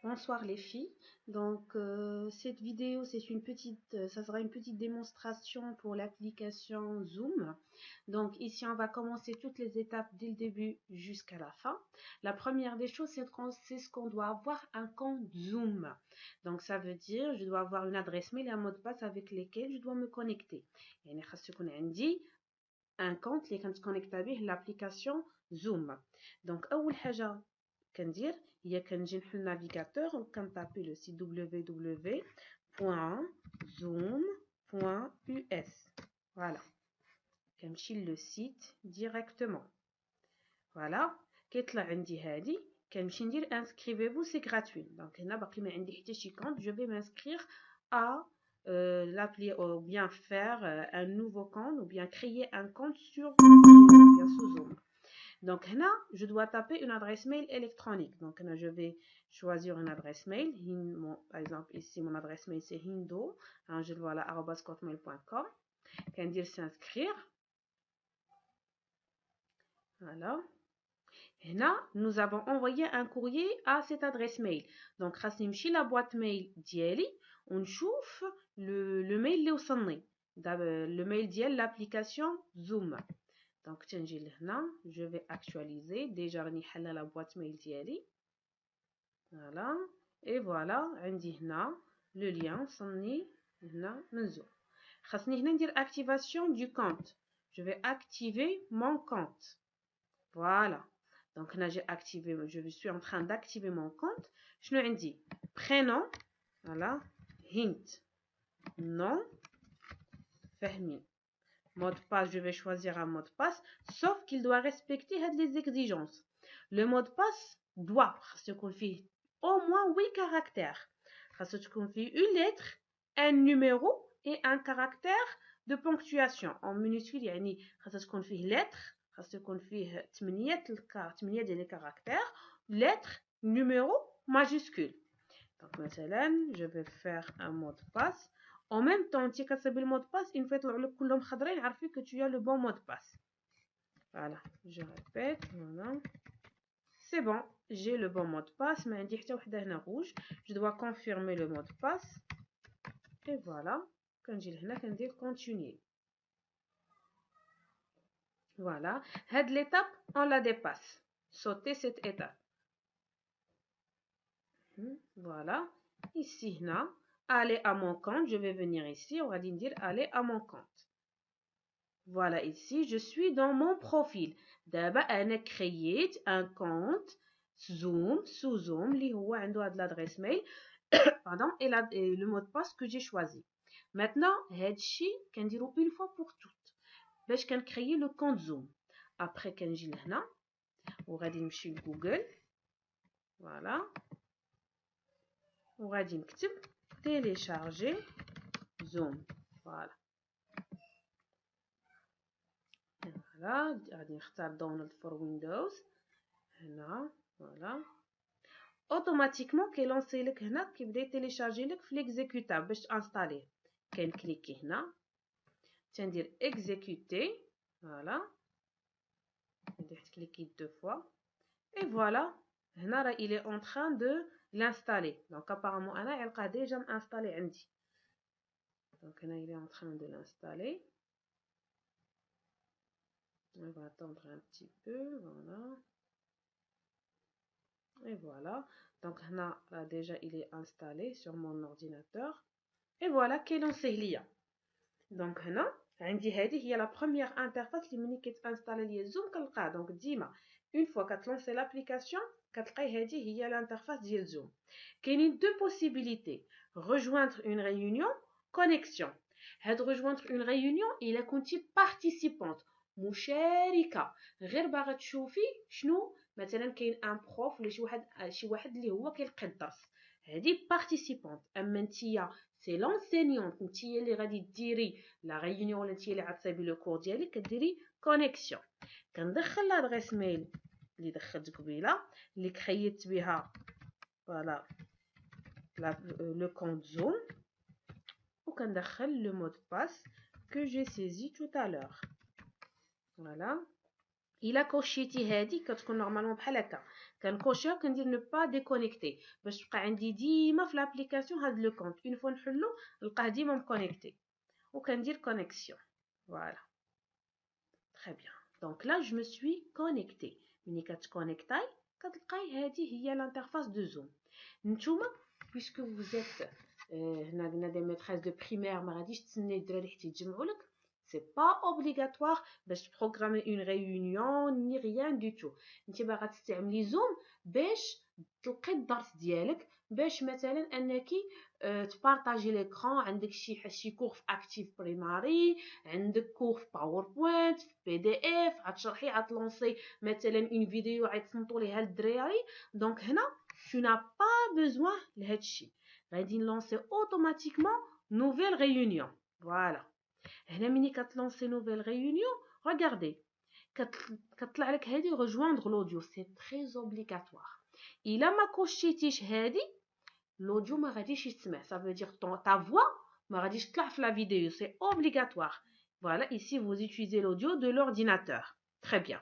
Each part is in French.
Bonsoir les filles. Donc cette vidéo ça sera une petite démonstration pour l'application Zoom. Donc ici on va commencer toutes les étapes dès le début jusqu'à la fin. La première des choses c'est ce qu'on doit avoir un compte Zoom. Donc ça veut dire je dois avoir une adresse mail et un mot de passe avec lesquels je dois me connecter. يعني خاص يكون عندي un compte اللي كنتكونيكتا به l'application Zoom. Donc أول حاجة كندير هي كنجي نحل النافيغاتور وكنطابي لو سيت www.zoom.us. فوالا كنمشي لو سيت ديريكتومون. فوالا كيطلع عندي هادي كنمشي ندير انسكريفيفو سي غراتوي. دونك هنا باقي ما عندي حتى شي كونت. جو في مانسكرير ا l'appli ou bien faire un nouveau compte ou bien créer un compte sur Zoom, bien sous Zoom. Donc là, je dois taper une adresse mail électronique. Donc là, je vais choisir une adresse mail. Par exemple, ici, mon adresse mail, c'est hindo. Je le vois là, @hotmail.com. Quand dire s'inscrire. Voilà. Et là, nous avons envoyé un courrier à cette adresse mail. Donc, خاصني la boîte mail ديالي ونشوف le mail اللي وصلني. Le mail ديال l'application Zoom. Donc, je vais actualiser. Déjà, راني حل la boîte mail ديالي. Voilà. Et voilà, عندي هنا le lien وصلني هنا من Zoom. خاصني هنا ندير activation du compte. Je vais activer mon compte. Voilà. Donc là, j'ai activé, je suis en train d'activer mon compte. Je lui dis prénom, voilà, hint, nom, fahmi. Mot de passe, je vais choisir un mot de passe, sauf qu'il doit respecter les exigences. Le mot de passe doit se confier au moins 8 caractères. Se confier une lettre, un numéro et un caractère de ponctuation. En minuscule, يعني se confier lettre. خاص يكون فيه 8 ديال لي كاركتير lettre numéro majuscule. Donc مثلا je vais faire un mot de passe en même temps انت كتصايبي le mot de passe une fois يطلعوا لك كلهم خضرين عرفي que tu as le bon mot de passe. Voilà, je répète. Voilà, c'est bon, j'ai le bon mot de passe. ما عندي حتى وحده هنا rouge. Je dois confirmer le mot de passe et voilà كنجي لهنا كندير continuer. Voilà, l'étape, on la dépasse. Sautez cette étape. Voilà, ici, là, aller à mon compte. Je vais venir ici, on va dire aller à mon compte. Voilà, ici, je suis dans mon profil. D'abord, on a créé un compte Zoom, sous Zoom, où on a de l'adresse mail, pardon, et le mot de passe que j'ai choisi. Maintenant, هادشي كنديرو une fois pour toutes. باش كنكريي le compte Zoom. Après كنجي لهنا وغادي نمشي لجوجل. Voilà. وغادي نكتب télécharger Zoom. Voilà. Voilà. غادي نختار download for Windows. هنا. Voilà. اوتوماتيكمون كيلونسي لك هنا كيبدا يتيليشارجي لك في ليكزيكوتابل باش تانستاليه. كنكليكي هنا تندير exécuter. Voilà. ندير كليكي deux fois. Et voilà. هنا راه il est en train de l'installer. Donc apparemment انا يلقاه déjà installé عندي. Donc là il est en train de l'installer. On va attendre un petit peu. Voilà. Et voilà. Donc là déjà il est installé sur mon ordinateur. Et voilà كاين سهليه. Donc هنا عندي هذه هي la première interface اللي ملي كتانستالي ليا زوم كنلقاها. Donc ديما une fois كتلونسي l'application كتلقاي هذه هي l'interface ديال زوم. كاينين deux possibilités: rejoindre une réunion, connexion. هاد rejoindre une réunion الا كنتي participante مشاركه غير باغا تشوفي شنو مثلا كاين ان بروف ولا شي واحد اللي هو كيلقي الدرس، هذه participante. اما نتيا سي l'enseignante نتيا اللي غادي ديري لا réunion ولا نتيا اللي غتصايبي لو كور ديالك كديري كونيكسيون. كندخل لادريس ميل اللي دخلت قبيله اللي كريت بها فوالا le compte Zoom وكندخل le mot de passe que j'ai saisi tout à l'heure. Voilà. الا كوشيتي هادي كتكون نورمالمون بحال هكا كنكوشيها وكندير نو با ديكونيكتي باش تبقى عندي ديما في لابليكاسيون هاد لو كونط اون فوا نحلو نلقاه ديما مكونيكتي وكندير كونيكسيون فوالا تري بيان دونك لا جو مي سوي كونيكتي ملي كتكونيكتاي كتلقاي هادي هي لانترفاس دو زوم نتوما بيسكو فوزيت هنا قلنا دي ميتريس دو بريمير ما غاديش تسني الدراري حتى يتجمعوا لك c'est pas obligatoire باش programmer une réunion ni rien du tout انت باغا تستعملي زوم باش تلقي الدرس ديالك باش مثلا انك تبارطاجي ليكران عندك شي كور في اكتيف بريماري عندك كور في باوربوينت في بي دي اف غتشرحي غتلونسي مثلا اون فيديو غيتصنتوا ليها الدراري دونك هنا tu n'as pas besoin لهادشي غادي نلونسي اوتوماتيكمون نوفيل ريونيون فوالا هنا ملي كتلونسي نوفيل ريونيون regardez كتطلع لك هادي rejoindre l'audio c'est très obligatoire الا ما كوشيتيش هادي l'audio ما غاديش يسمع ça veut dire ta voix ما غاديش تطلع في la vidéo c'est obligatoire voilà ici vous utilisez l'audio de l'ordinateur très bien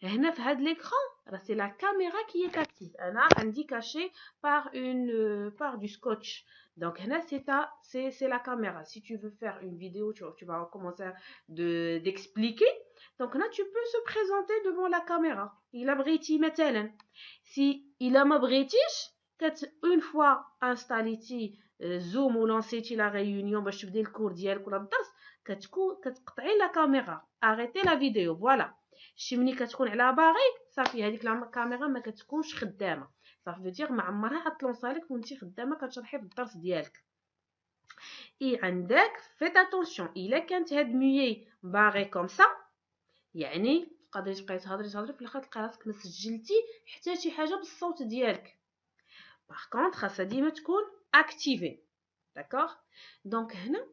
هنا في هاد l'écran c'est la caméra qui est active انا عندي caché par du scotch donc هنا c'est la caméra si tu veux faire une vidéo tu vas commencer d'expliquer donc là tu peux se présenter devant la caméra il a بغيتي مثلا si il a ما بغيتيش une fois installيتي زوم ولانسيتي la réunion باش تبداي الكور ديالك ولا الدرس كتقطعي la caméra arrêtez la vidéo voilà شي ملي كتكون على باغي صافي هذيك الكاميرا ما كتكونش خدامه صافي دير ما عمرها غتلونصالك وانت خدامه كتشرحي في الدرس ديالك اي عندك فيت اتونسيون الا كانت هاد ميي باغي كوم سا يعني تقدري تبقاي تهضري في الاخر تلقى راسك ما سجلتي حتى شي حاجه بالصوت ديالك باغ كونط خاصها ديما تكون اكتيفي داكوغ دونك هنا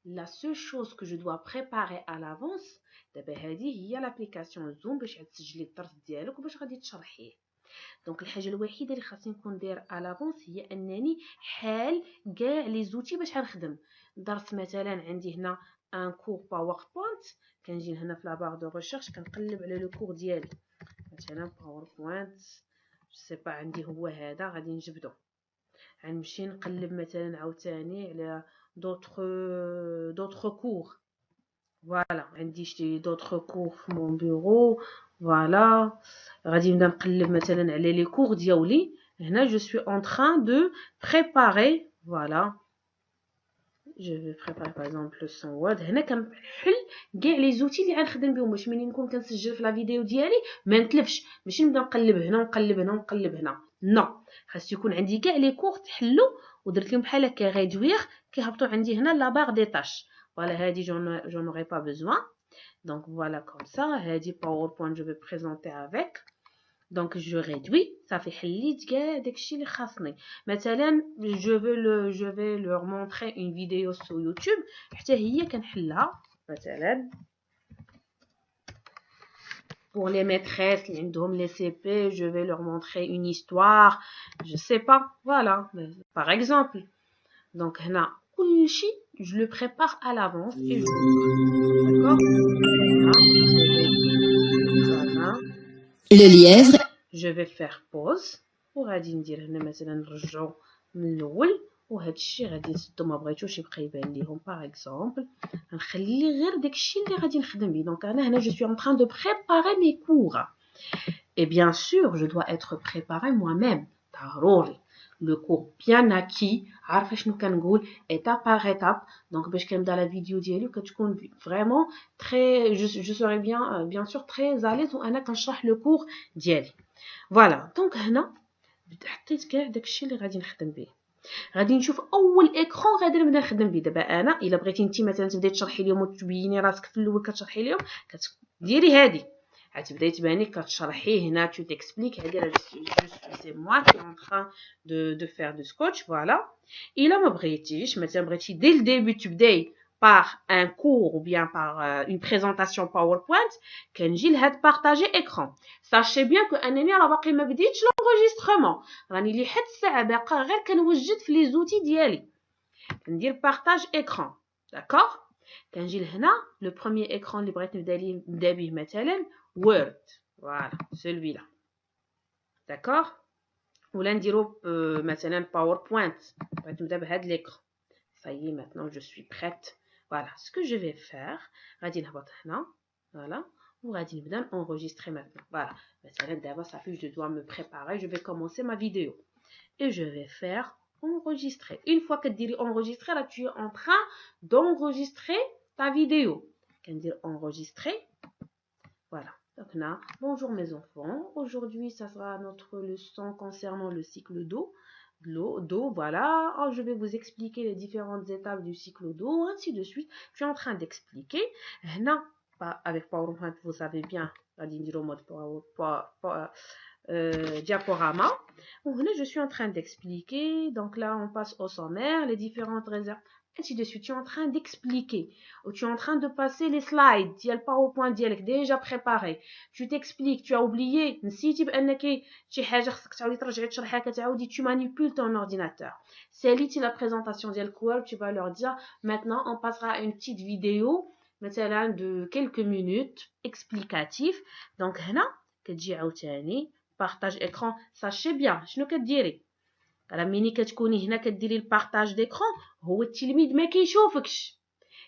la seule chose que je dois préparer à l'avance دابا هذه هي لابليكاسيون زوم باش تسجلي الدرس ديالك وباش غادي تشرحيه دونك الحاجه الوحيده اللي خاصني نكون داير على لافونس هي انني حال كاع لي زوتي باش غنخدم درس مثلا عندي هنا ان كور باوربوينت كنجي هنا في لا بار دو ريشيرش كنقلب على لو كور ديالي مثلا باوربوينت سي با عندي هو هذا غادي نجبدو غنمشي نقلب مثلا عاوتاني على d'autres cours voilà عندي شي d'autres cours في mon bureau voilà غادي نبدا نقلب مثلا على لي cours ديالي هنا je suis en train de préparer voilà je vais préparer par exemple le son word هنا كنحل كاع لي زوتي اللي غنخدم بهم باش ملي نكون كنسجل في لا فيديو ديالي ما نتلفش ماشي نبدا نقلب هنا ونقلب هنا ونقلب هنا نو خاص يكون عندي كاع لي كور تحلو ودرت لهم بحال هكا ريدوير كيهبطوا عندي هنا لا بار دي تاش فوالا هادي j'en aurai pas besoin donc voilà comme ça هادي PowerPoint je vais présenter avec donc je réduis صافي حليت كاع داكشي اللي خاصني مثلا je vais leur montrer une vidéo sur YouTube حتى هي كنحلها مثلا pour les maîtresses اللي عندهم les CP je vais leur montrer une histoire je sais pas voilà par exemple donc هنا كلشي je le prépare à l'avance et je d'accord le lièvre je vais faire pause وغادي ندير هنا مثلا نرجعو من الاول وهذا الشيء غادي نسدو ما بغيتوش يبقى يبان ليهم باغ اكزومبل غنخلي غير داكشي اللي غادي نخدم بيه دونك انا هنا je suis en train de préparer mes cours et bien sûr je dois être préparée moi-même ضروري le cours bien acquis عارفه شنو كنقول étape par étape donc باش كنبدا لا فيديو ديالي كتكون vraiment très je serai bien sûr très à l'aise وانا كنشرح le cours ديالي فوالا دونك هنا حطيت كاع داكشي اللي غادي نخدم به غادي نشوف اول اكران غادي نبدا نخدم به دابا انا الا بغيتي انت مثلا تبداي تشرحي لهم وتبيني راسك في الاول كتشرحي لهم كديري هذه غتبداي تباني كتشرحي هنا tu t'expliques هذه راه c'est moi qui est en train de faire du scotch voilà الا ما بغيتيش مثلا بغيتي dès le début تبداي par un cours ou bien par une présentation PowerPoint كنجي لهاد partager écran sachez bien que انني راه باقي ما بديتش l'enregistrement راني لي حد الساعه باقا غير كنوجد في لي زوتي ديالي كندير partage écran d'accord كنجي لهنا لو بروميير écran اللي بغيت نبدا به مثلا Word. Voilà, celui-là. D'accord? Ou l'indiro maintenant PowerPoint. L'écran. Ça y est, maintenant je suis prête. Voilà, ce que je vais faire, voilà, ou enregistrer maintenant. Voilà, d'abord ça fait, je dois me préparer, je vais commencer ma vidéo. Et je vais faire enregistrer. Une fois que tu dis enregistrer, là tu es en train d'enregistrer ta vidéo. Quand dire enregistrer, voilà. Donc là, bonjour mes enfants. Aujourd'hui, ça sera notre leçon concernant le cycle d'eau. D'eau, voilà. Oh, je vais vous expliquer les différentes étapes du cycle d'eau, ainsi de suite. Je suis en train d'expliquer. Non, pas avec PowerPoint, vous savez bien. Mode diaporama. Donc là, je suis en train d'expliquer. Donc là, on passe au sommaire, les différentes réserves. Ainsi de suite, tu es en train d'expliquer. Ou tu es en train de passer les slides. Il y a le PowerPoint déjà préparé. Tu t'expliques, tu as oublié. Tu manipules ton ordinateur. C'est la présentation de cours. Tu vas leur dire, maintenant, on passera à une petite vidéo de quelques minutes explicatif. Donc, là, كتجي عاوتاني بارطاج اكران ساشي بيان شنو كديري راه ملي كتكوني هنا كديري البارطاج ديكران هو التلميذ ما كيشوفكش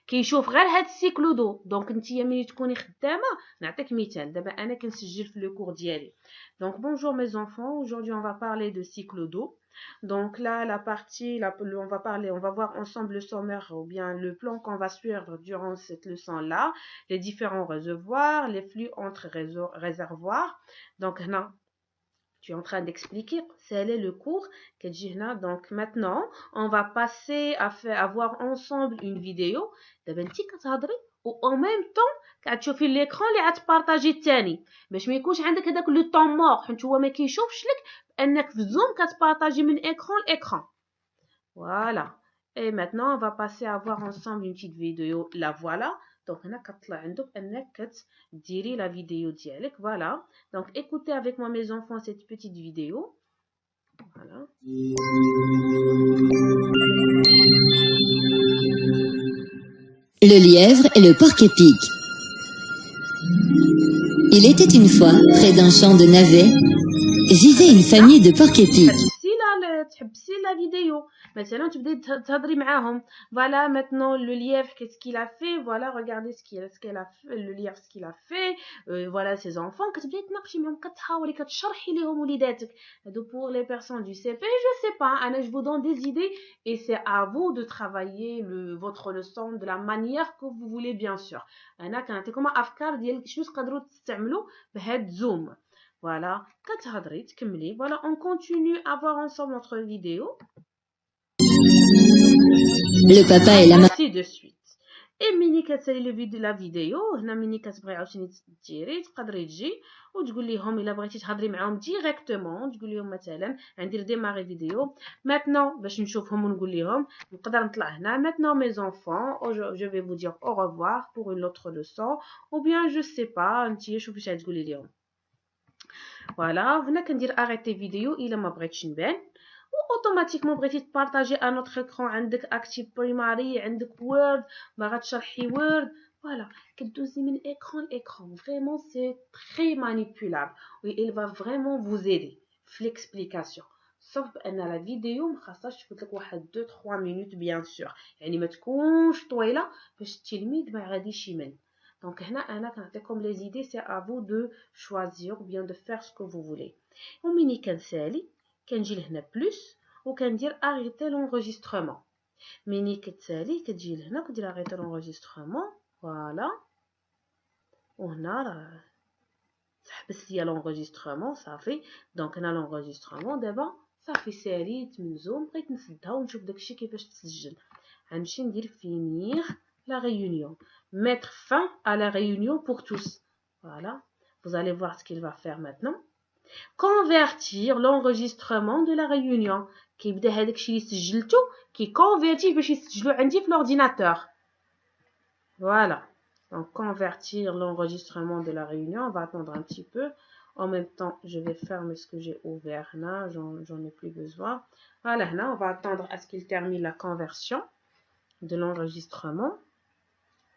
كيشوف غير هاد السيكلو دو دونك نتيا ملي تكوني خدامه نعطيك مثال دابا انا كنسجل في لو كور ديالي دونك bonjour mes enfants aujourd'hui on va parler de cycle d'eau. Donc là, la partie, on va voir ensemble le sommaire ou bien le plan qu'on va suivre durant cette leçon-là, les différents réservoirs, les flux entre réservoirs. Donc là, tu es en train d'expliquer, c'est le cours que j'ai là. Donc maintenant, on va passer à voir ensemble une vidéo. ou en même temps كتشوفي l'écran اللي غتبارطاجي الثاني باش ما يكونش عندك هذاك لو طون مور حيت هو ما كيشوفش لك انك في زوم كتبارطاجي من écran l'écran. Voilà. Et maintenant on va passer à voir ensemble une petite vidéo. La voilà. Donc هنا كتطلع عندك انك كتديري la vidéo ديالك. Voilà. Donc écoutez avec moi mes enfants cette petite vidéo. Voilà. Le lièvre et le porc-épic. Il était une fois, près d'un champ de navets, vivait une famille de porc-épics. تحبسي la vidéo. Maintenant, tu peux تهضري معاهم. Voilà, maintenant, le lièvre, qu'est-ce qu'il a fait? Voilà, regardez ce qu'elle a fait, le lièvre, ce qu'il a fait. Voilà, ses enfants. كتبداي تناقشي معاهم كتحاوري كتشرحي لهم وليداتك. Pour les personnes du CP, je sais pas. Je vous donne des idées et c'est à vous de travailler votre leçon de la manière que vous voulez, bien sûr. أنا كنعطيكم أفكار ديال شنو تقدروا تستعملوا بهاد زوم. Voilà, voilà, on continue à voir ensemble notre vidéo. Le papa et la maman. Ainsi de suite. Et ملي كتسالي la vidéo هنا ملي كتبغي عاوتاني ديري تقدري تجي وتقول لهم الا بغيتي تهضري معاهم ديريكتومون تقول لهم مثلا غندير ديماري فيديو maintenant باش نشوفهم ونقول لهم نقدر نطلع هنا maintenant mes enfants je vais vous dire au revoir pour une autre leçon ou bien je sais pas انتي شوفي واش غتقولي لهم. Voilà, هنا كندير arrêter vidéo الا ما بغيتش نبان اوتوماتيكمون بغيتي تبارطاجي ان اوتر اكرون عندك اكتيف بريماري عندك وورد باغا تشرحي وورد فوالا كدوزي من اكرون لاكرون فريمون سي تري مانيبيولابل وي il va vraiment vous aider في l'explication صوف بان لا فيديو مخاصهاش تفوت لك واحد 2 3 مينوت بيان سور يعني ما تكونش طويله باش التلميذ ما غاديش يمل. Donc هنا كنعطيكم les idées c'est à vous de choisir ou bien de faire ce que vous voulez. ومني كنسالي كنجي لهنا بلس وكندير arrêter l'enregistrement. مني كتسالي كتجي لهنا كدير arrêter l'enregistrement. فوالا وهنا راه تحبس ليا l'enregistrement صافي. دونك هنا l'enregistrement دابا صافي ساليت من زوم بغيت نسدها ونشوف داكشي كيفاش تسجل. غنمشي ندير finir la réunion. Mettre fin à la réunion pour tous. Voilà. Vous allez voir ce qu'il va faire maintenant. Convertir l'enregistrement de la réunion. كيبدا هذاك الشيء اللي سجلته كيكونفيرتيه باش يسجلو عندي في l'ordinateur. Voilà. Donc convertir l'enregistrement de la réunion. On va attendre un petit peu. En même temps, je vais fermer ce que j'ai ouvert là. J'en ai plus besoin. Voilà, là, on va attendre à ce qu'il termine la conversion de l'enregistrement.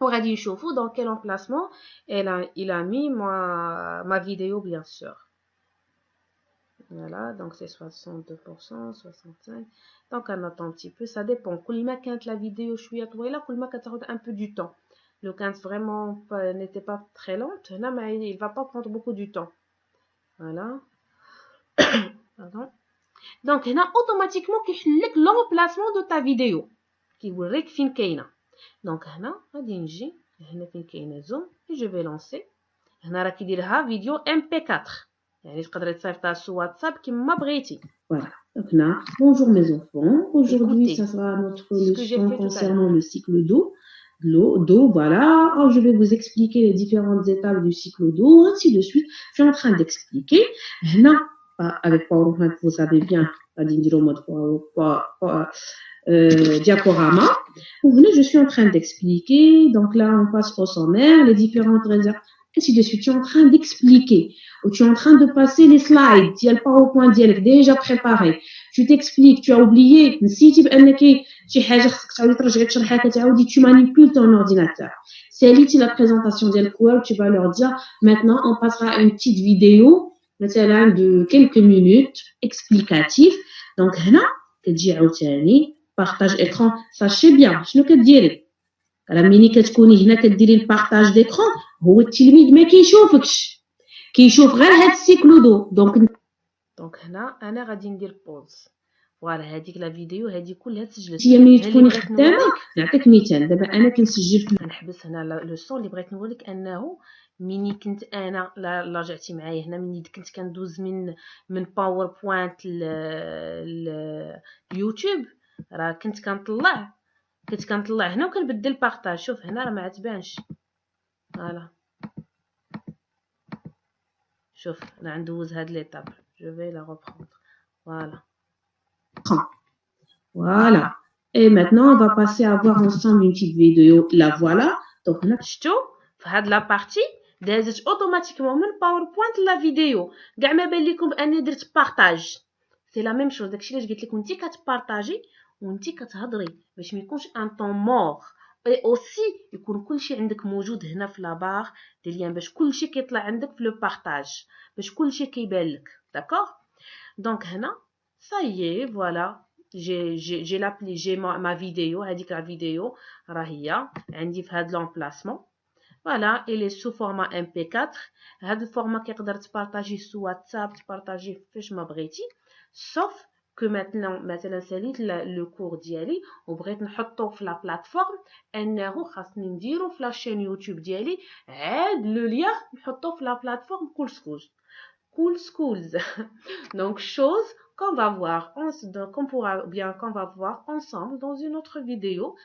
وغادي نشوفوا dans quel emplacement il a mis ma vidéo bien sûr. Voilà, donc c'est 62%, 65%. Donc on attend un petit peu, ça dépend. كل ما كانت la vidéo شوية طويلة كل ما كتاخد un peu du temps. Le 15 vraiment n'était pas très lente, là mais il va pas prendre beaucoup du temps. Voilà. Pardon. Donc هنا automatiquement كيحل لك l'emplacement de ta vidéo. كيوريك فين كاينة. Donc هنا غادي نجي هنا فين كاينة زوم et je vais lancer. هنا راه كيديرها فيديو MP4. يعني تقدري تصيفطها sur WhatsApp كيما بغيتي. Voilà. Donc là, bonjour mes enfants. Aujourd'hui, Écoutez, ça sera notre ce que j'ai leçon fait tout à concernant le cycle d'eau. D'eau, voilà. Alors, je vais vous expliquer les différentes étapes du cycle d'eau, ainsi de suite. Je suis en train d'expliquer. Là, avec PowerPoint, vous savez bien, diaporama. Vous venez, je suis en train d'expliquer. Donc là, on passe au sommaire, les différentes réserves, ainsi de suite. Tu es en train d'expliquer. Ou tu es en train de passer les slides. Il y a le PowerPoint déjà préparé. Tu t'expliques, tu as oublié. Tu manipules ton ordinateur. C'est la présentation de cours, tu vas leur dire, maintenant, on passera à une petite vidéo, de quelques minutes, explicative. Donc, là, partage écran. Sachez bien, شنو كديري ملي كتكوني هنا كديري البارطاج d'écran هو التلميذ ما كيشوفكش كيشوف غير هاد السيكلو دو دونك هنا انا غادي ندير بوز. فوالا هذيك لا فيديو هذه كلها تسجلت. هي ملي تكوني خدامه نعطيك مثال دابا انا كنسجل نحبس هنا لو سون اللي بغيت نوريك انه مني كنت انا لا رجعتي معايا هنا مني كنت كندوز من باوربوينت اليوتيوب راه كنت كنطلع هنا وكنبدل بارطاج. شوف هنا راه ما عتبانش. فوالا شوف انا ندوز هاد ليطاب. جو في لا reprendre. Voilà. Voilà. Et maintenant, on va passer à voir ensemble une petite vidéo. La voilà. Donc, là, شتو في هاد لا بارتي دازت اوتوماتيكمون من باوربوينت لا فيديو. كاع ما بان لكم باني درت بارطاج. سي لا ميم شوز. داكشي علاش قلت لك وانتي كتبارطاجي وانتي كتهضري باش ما يكونش ان طون مور. اي اوسي يكون كلشي عندك موجود هنا في لابار ديال ليان باش كلشي كيطلع عندك في لو بارطاج باش كلشي كيبان لك. داكوغ. دونك هنا صايي فوالا j'ai ma vidéo. هذيك لا فيديو راه هي عندي في هاد لومبلاسمون. فوالا il est sous format MP4. هاد الفورما كيقدر تبارطاجيه سو واتساب تبارطاجيه فاش ما بغيتي sauf que مثلا ساليت لو كور ديالي وبغيت نحطو في لا بلاتفورم انه خاصني نديرو في لاشين يوتيوب ديالي عاد لو ليا نحطو في لا بلاتفورم Cool Schools. Donc, chose qu'on va voir, qu'on va voir ensemble dans une autre vidéo.